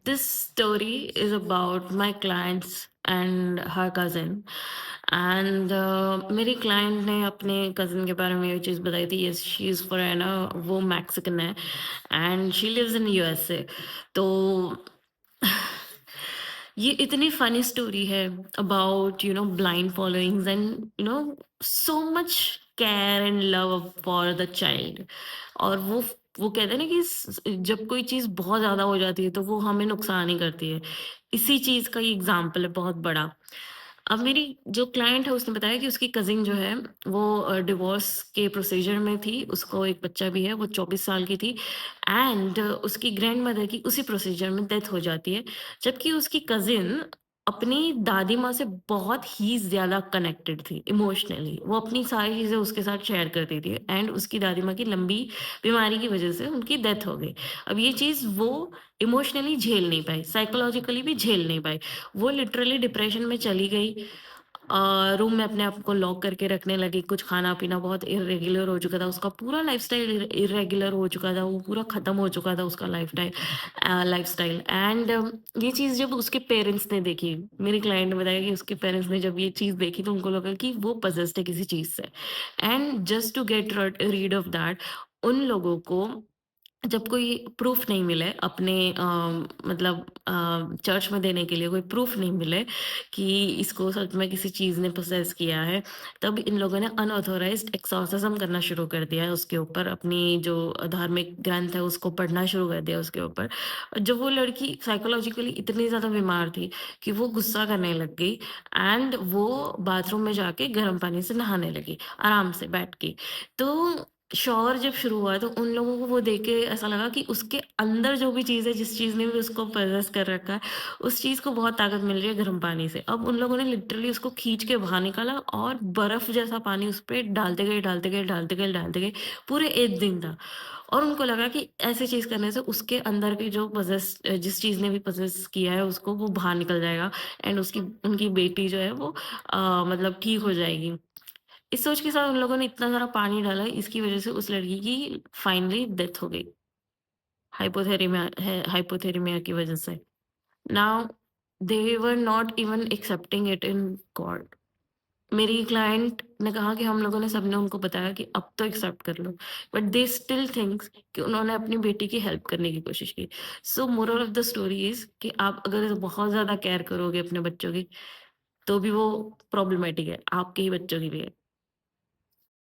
This story is about my clients and her cousin. And मेरी client ने अपने cousin के बारे में ये चीज़ बताई थी। यस, शी इज़ फॉर है ना, वो मैक्सिकन है and she lives in USA. तो ये इतनी फनी स्टोरी है about blind followings and so much care and love for the child. और वो कहते हैं ना कि जब कोई चीज़ बहुत ज़्यादा हो जाती है तो वो हमें नुकसान ही करती है। इसी चीज़ का ये एग्जाम्पल है बहुत बड़ा। अब मेरी जो क्लाइंट है उसने बताया कि उसकी कज़िन जो है वो डिवोर्स के प्रोसीजर में थी, उसको एक बच्चा भी है, वो 24 साल की थी एंड उसकी ग्रैंडमदर की उसी प्रोसीजर में डेथ हो जाती है। जबकि उसकी कज़िन अपनी दादी माँ से बहुत ही ज़्यादा कनेक्टेड थी इमोशनली। वो अपनी सारी चीज़ें उसके साथ शेयर करती थी एंड उसकी दादी माँ की लंबी बीमारी की वज़ह से उनकी डेथ हो गई। अब ये चीज़ वो इमोशनली झेल नहीं पाई, साइकोलॉजिकली भी झेल नहीं पाई। वो लिटरली डिप्रेशन में चली गई। रूम में अपने आप को लॉक करके रखने लगी, कुछ खाना-पीना बहुत इर्रेगुलर हो चुका था, उसका पूरा लाइफ़स्टाइल इर्रेगुलर हो चुका था, वो पूरा ख़त्म हो चुका था उसका लाइफ़स्टाइल एंड ये चीज़ जब उसके पेरेंट्स ने देखी, मेरी क्लाइंट ने बताया कि उसके पेरेंट्स ने जब ये चीज़ देखी तो उनको लगा कि वो पॉसेस्ड है किसी चीज़ से and just to get rid of that, उन लोगों को जब कोई प्रूफ नहीं मिले अपने मतलब चर्च में देने के लिए कोई प्रूफ नहीं मिले कि इसको सच में किसी चीज़ ने पोसेस किया है, तब इन लोगों ने अनऑथोराइज्ड एक्सॉर्सिज्म करना शुरू कर दिया है उसके ऊपर, अपनी जो धार्मिक ग्रंथ है उसको पढ़ना शुरू कर दिया उसके ऊपर। जब वो लड़की साइकोलॉजिकली इतनी ज़्यादा बीमार थी कि वो गुस्सा करने लग गई एंड वो बाथरूम में जाके गर्म पानी से नहाने लगी, आराम से बैठ के। तो शॉवर जब शुरू हुआ तो उन लोगों को वो देख के ऐसा लगा कि उसके अंदर जो भी चीज़ है, जिस चीज़ ने भी उसको पॉसेस कर रखा है, उस चीज़ को बहुत ताकत मिल रही है गर्म पानी से। अब उन लोगों ने लिटरली उसको खींच के बाहर निकाला और बर्फ जैसा पानी उस पे डालते गए, डालते गए, डालते गए, डालते गए, पूरे 1 दिन तक। और उनको लगा कि ऐसी चीज़ करने से उसके अंदर की जो जिस चीज़ ने भी पॉसेस किया है उसको, वो बाहर निकल जाएगा एंड उसकी उनकी बेटी जो है वो मतलब ठीक हो जाएगी। इस सोच के साथ उन लोगों ने इतना सारा पानी डाला, इसकी वज़ह से उस लड़की की फाइनली डेथ हो गई, हाइपोथेरेमिया की वज़ह से। Now they were not even accepting it in court. मेरी क्लाइंट ने कहा कि हम लोगों ने सबने उनको बताया कि अब तो एक्सेप्ट कर लो, बट दे स्टिल थिंक्स कि उन्होंने अपनी बेटी की हेल्प करने की कोशिश की। सो moral of the story is कि आप अगर बहुत ज़्यादा केयर करोगे अपने बच्चों की, तो भी वो प्रॉब्लमैटिक है, आपके ही बच्चों के लिए।